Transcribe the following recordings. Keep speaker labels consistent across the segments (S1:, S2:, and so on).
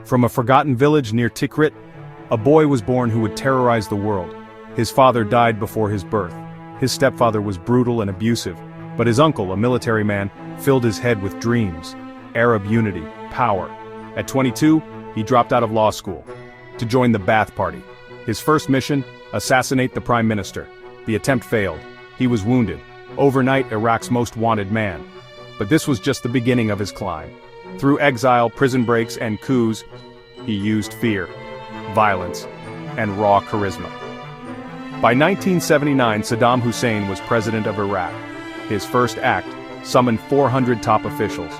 S1: From a forgotten village near Tikrit, a boy was born who would terrorize the world. His father died before his birth. His stepfather was brutal and abusive, but his uncle, a military man, filled his head with dreams, Arab unity, power. At 22, he dropped out of law school to join the Ba'ath Party. His first mission, assassinate the prime minister. The attempt failed. He was wounded. Overnight, Iraq's most wanted man. But this was just the beginning of his climb. Through exile, prison breaks, and coups, he used fear, violence, and raw charisma. By 1979, Saddam Hussein was president of Iraq. His first act summoned 400 top officials.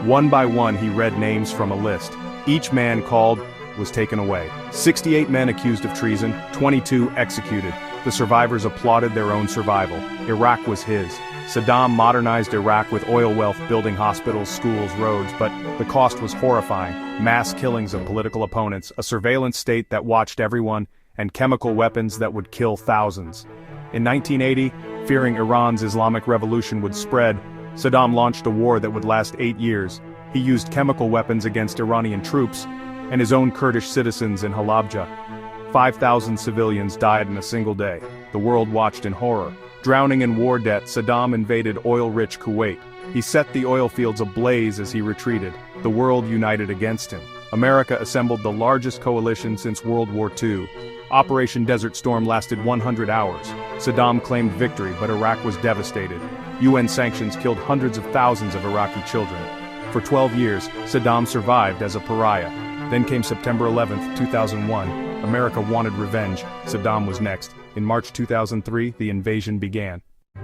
S1: One by one, he read names from a list. Each man called was taken away. 68 men accused of treason, 22 executed. The survivors applauded their own survival. Iraq was his. Saddam modernized Iraq with oil wealth, building hospitals, schools, roads, but the cost was horrifying. Mass killings of political opponents, a surveillance state that watched everyone, and chemical weapons that would kill thousands. In 1980, fearing Iran's Islamic Revolution would spread, Saddam launched a war that would last 8 years. He used chemical weapons against Iranian troops and his own Kurdish citizens in Halabja. 5,000 civilians died in a single day. The world watched in horror. Drowning in war debt, Saddam invaded oil-rich Kuwait. He set the oil fields ablaze as he retreated. The world united against him. America assembled the largest coalition since World War II. Operation Desert Storm lasted 100 hours. Saddam claimed victory, but Iraq was devastated. UN sanctions killed hundreds of thousands of Iraqi children. For 12 years, Saddam survived as a pariah. Then came September 11, 2001. America wanted revenge. Saddam was next. In March 2003, the invasion began.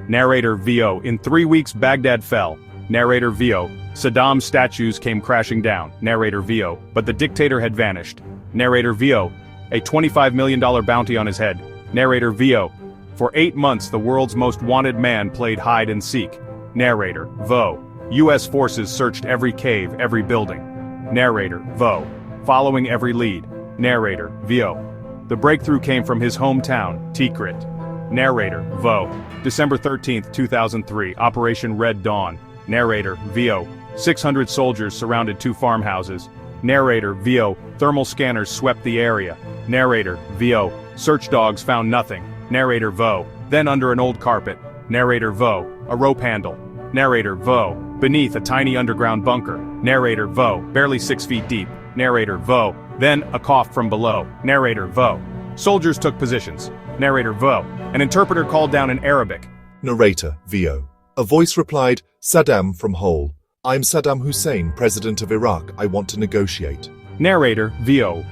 S1: Narrator VO. In 3 weeks, Baghdad fell. Narrator VO. Saddam's statues came crashing down. Narrator VO. But the dictator had vanished. Narrator VO. A $25 million bounty on his head. Narrator VO. For 8 months, the world's most wanted man played hide and seek. Narrator VO. U.S. forces searched every cave, every building. Narrator VO. Following every lead. Narrator VO. The breakthrough came from his hometown, Tikrit. Narrator VO. December 13, 2003, Operation Red Dawn. Narrator VO. 600 soldiers surrounded 2 farmhouses. Narrator VO. Thermal scanners swept the area. Narrator VO. Search dogs found nothing. Narrator VO. Then under an old carpet. Narrator VO. A rope handle. Narrator VO. Beneath a tiny underground bunker. Narrator VO. Barely 6 feet deep. Narrator VO. Then a cough from below. Narrator VO. Soldiers took positions. Narrator VO. An interpreter called down in Arabic.
S2: Narrator VO. A voice replied, Saddam from Hole. I'm Saddam Hussein, president of Iraq. I want to negotiate.
S1: Narrator VO.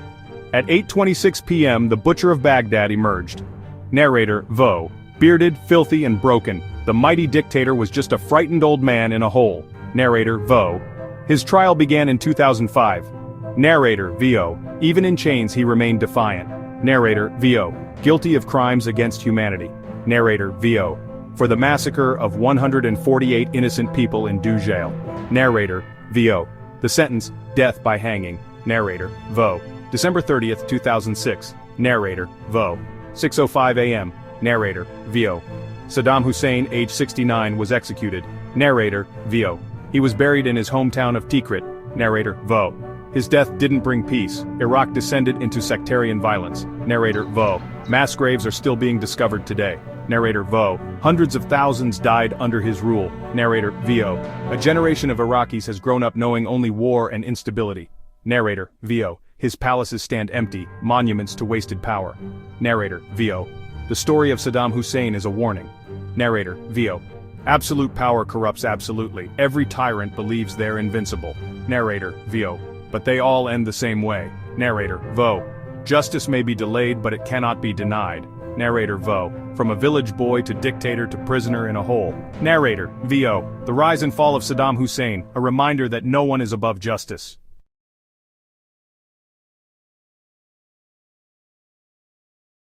S1: At 8:26 p.m., the butcher of Baghdad emerged. Narrator VO. Bearded, filthy, and broken, the mighty dictator was just a frightened old man in a hole. Narrator VO. His trial began in 2005. Narrator VO. Even in chains he remained defiant. Narrator VO. Guilty of crimes against humanity. Narrator VO. For the massacre of 148 innocent people in Due jail. Narrator VO. The sentence, death by hanging. Narrator VO. December 30th, 2006. Narrator VO. 6:05 a.m. Narrator VO. Saddam Hussein, age 69, was executed. Narrator VO. He was buried in his hometown of Tikrit. Narrator VO. His death didn't bring peace. Iraq descended into sectarian violence. Narrator VO. Mass graves are still being discovered today. Narrator VO. Hundreds of thousands died under his rule. Narrator VO. A generation of Iraqis has grown up knowing only war and instability. Narrator VO. His palaces stand empty, monuments to wasted power. Narrator VO. The story of Saddam Hussein is a warning. Narrator VO. Absolute power corrupts absolutely. Every tyrant believes they're invincible. Narrator VO. But they all end the same way. Narrator VO. Justice may be delayed, but it cannot be denied. Narrator VO. From a village boy to dictator to prisoner in a hole. Narrator VO. The rise and fall of Saddam Hussein, a reminder that no one is above justice.